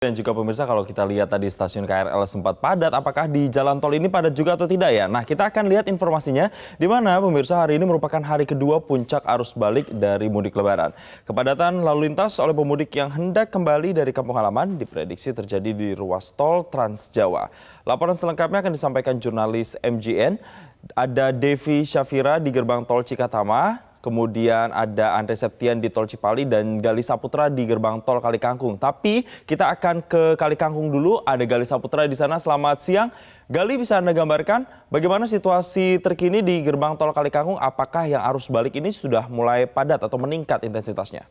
Dan juga pemirsa, kalau kita lihat tadi stasiun KRL sempat padat, apakah di jalan tol ini padat juga atau tidak ya? Nah, kita akan lihat informasinya di mana pemirsa hari ini merupakan hari kedua puncak arus balik dari mudik lebaran. Kepadatan lalu lintas oleh pemudik yang hendak kembali dari kampung halaman diprediksi terjadi di ruas tol Trans Jawa. Laporan selengkapnya akan disampaikan jurnalis MGN. Ada Devi Syafira di gerbang tol Cikatama. Kemudian ada Andre Septian di Tol Cipali dan Gali Saputra di gerbang tol Kalikangkung. Tapi kita akan ke Kalikangkung dulu. Ada Gali Saputra di sana. Selamat siang. Gali, bisa Anda gambarkan bagaimana situasi terkini di gerbang tol Kalikangkung? Apakah yang arus balik ini sudah mulai padat atau meningkat intensitasnya?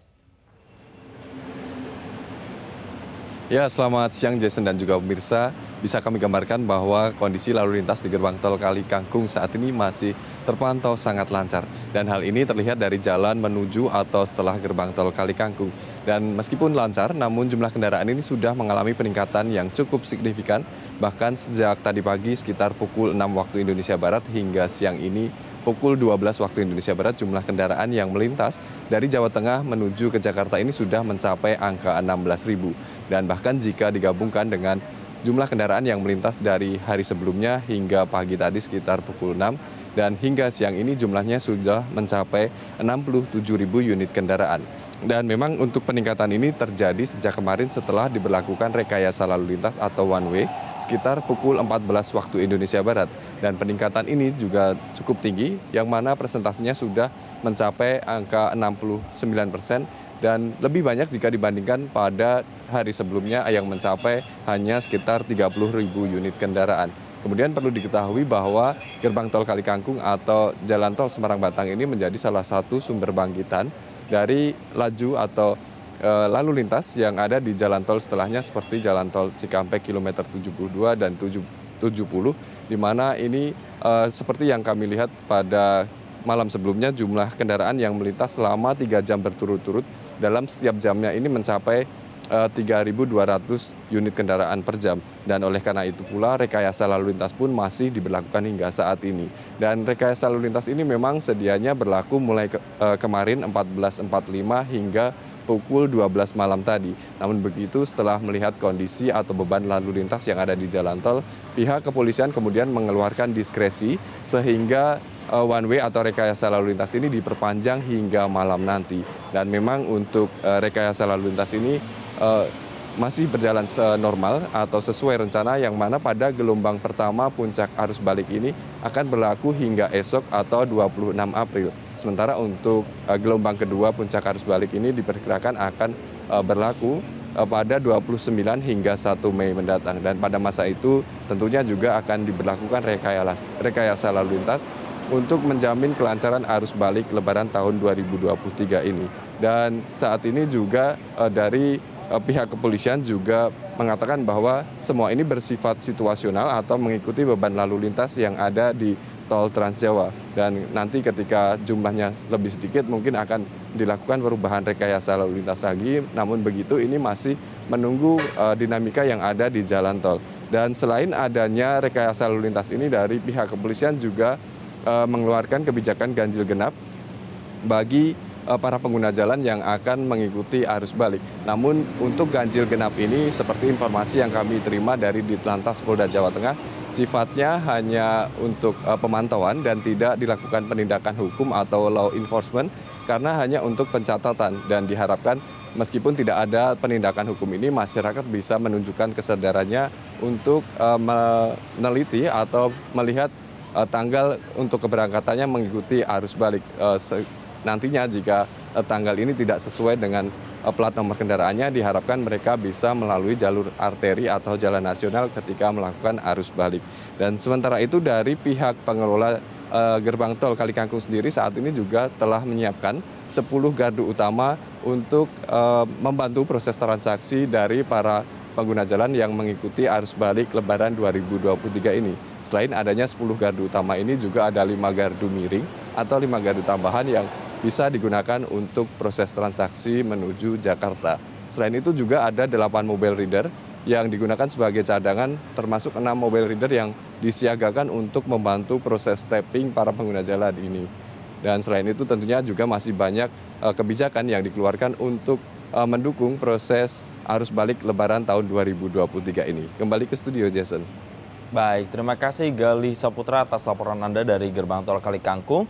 Ya, selamat siang Jason dan juga pemirsa. Bisa kami gambarkan bahwa kondisi lalu lintas di gerbang tol Kalikangkung saat ini masih terpantau sangat lancar. Dan hal ini terlihat dari jalan menuju atau setelah gerbang tol Kalikangkung. Dan meskipun lancar, namun jumlah kendaraan ini sudah mengalami peningkatan yang cukup signifikan. Bahkan sejak tadi pagi sekitar pukul 6 waktu Indonesia Barat hingga siang ini pukul 12 waktu Indonesia Barat, jumlah kendaraan yang melintas dari Jawa Tengah menuju ke Jakarta ini sudah mencapai angka 16.000. Dan bahkan jika digabungkan dengan jumlah kendaraan yang melintas dari hari sebelumnya hingga pagi tadi sekitar pukul 6, dan hingga siang ini jumlahnya sudah mencapai 67.000 unit kendaraan. Dan memang untuk peningkatan ini terjadi sejak kemarin setelah diberlakukan rekayasa lalu lintas atau one way sekitar pukul 14 waktu Indonesia Barat. Dan peningkatan ini juga cukup tinggi, yang mana persentasenya sudah mencapai angka 69%, dan lebih banyak jika dibandingkan pada hari sebelumnya yang mencapai hanya sekitar 30.000 unit kendaraan. Kemudian perlu diketahui bahwa gerbang tol Kalikangkung atau jalan tol Semarang-Batang ini menjadi salah satu sumber bangkitan dari laju atau lalu lintas yang ada di jalan tol setelahnya seperti jalan tol Cikampek kilometer 72 dan 70, di mana ini seperti yang kami lihat pada malam sebelumnya, jumlah kendaraan yang melintas selama 3 jam berturut-turut dalam setiap jamnya ini mencapai 3.200 unit kendaraan per jam. Dan oleh karena itu pula rekayasa lalu lintas pun masih diberlakukan hingga saat ini. Dan rekayasa lalu lintas ini memang sedianya berlaku mulai kemarin 14.45 hingga pukul 12 malam tadi. Namun begitu, setelah melihat kondisi atau beban lalu lintas yang ada di jalan tol, pihak kepolisian kemudian mengeluarkan diskresi sehingga one way atau rekayasa lalu lintas ini diperpanjang hingga malam nanti. Dan memang untuk rekayasa lalu lintas ini masih berjalan normal atau sesuai rencana, yang mana pada gelombang pertama puncak arus balik ini akan berlaku hingga esok atau 26 April. Sementara untuk gelombang kedua puncak arus balik ini diperkirakan akan berlaku pada 29 hingga 1 Mei mendatang. Dan pada masa itu tentunya juga akan diberlakukan rekayasa lalu lintas untuk menjamin kelancaran arus balik Lebaran tahun 2023 ini. Dan saat ini juga dari pihak kepolisian juga mengatakan bahwa semua ini bersifat situasional atau mengikuti beban lalu lintas yang ada di tol Trans Jawa. Dan nanti ketika jumlahnya lebih sedikit mungkin akan dilakukan perubahan rekayasa lalu lintas lagi. Namun begitu, ini masih menunggu dinamika yang ada di jalan tol. Dan selain adanya rekayasa lalu lintas ini, dari pihak kepolisian juga mengeluarkan kebijakan ganjil genap bagi para pengguna jalan yang akan mengikuti arus balik. Namun untuk ganjil genap ini, seperti informasi yang kami terima dari Ditlantas Polda Jawa Tengah, sifatnya hanya untuk pemantauan dan tidak dilakukan penindakan hukum atau law enforcement, karena hanya untuk pencatatan. Dan diharapkan meskipun tidak ada penindakan hukum ini, masyarakat bisa menunjukkan kesadarannya untuk meneliti atau melihat tanggal untuk keberangkatannya mengikuti arus balik. Nantinya jika tanggal ini tidak sesuai dengan plat nomor kendaraannya, diharapkan mereka bisa melalui jalur arteri atau jalan nasional ketika melakukan arus balik. Dan sementara itu dari pihak pengelola gerbang tol Kalikangkung sendiri saat ini juga telah menyiapkan 10 gardu utama untuk membantu proses transaksi dari para pengguna jalan yang mengikuti arus balik Lebaran 2023 ini. Selain adanya 10 gardu utama ini, juga ada 5 gardu miring atau 5 gardu tambahan yang bisa digunakan untuk proses transaksi menuju Jakarta. Selain itu juga ada 8 mobile reader yang digunakan sebagai cadangan, termasuk 6 mobile reader yang disiagakan untuk membantu proses tapping para pengguna jalan ini. Dan selain itu tentunya juga masih banyak kebijakan yang dikeluarkan untuk mendukung proses arus balik Lebaran tahun 2023 ini. Kembali ke studio, Jason. Baik, terima kasih Galih Saputra atas laporan Anda dari Gerbang Tol Kali Kangkung.